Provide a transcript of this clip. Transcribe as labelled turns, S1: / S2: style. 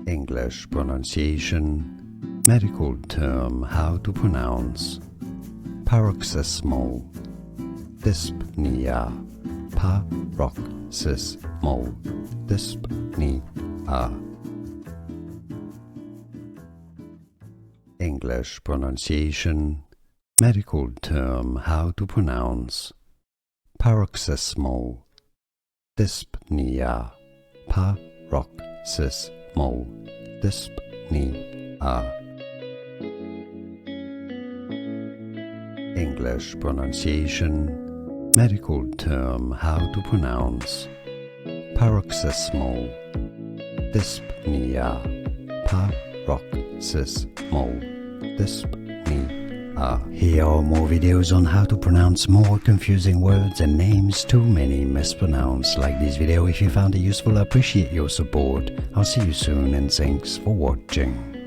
S1: English pronunciation, medical term how to pronounce paroxysmal dyspnea, paroxysmal dyspnea. English pronunciation, medical term how to pronounce paroxysmal dyspnea, paroxysmal dyspnea. English pronunciation, medical term how to pronounce paroxysmal dyspnea, paroxysmal dyspnea. Here are more videos on how to pronounce more confusing words and names too many mispronounced. Like this video if you found it useful. I appreciate your support. I'll see you soon and thanks for watching.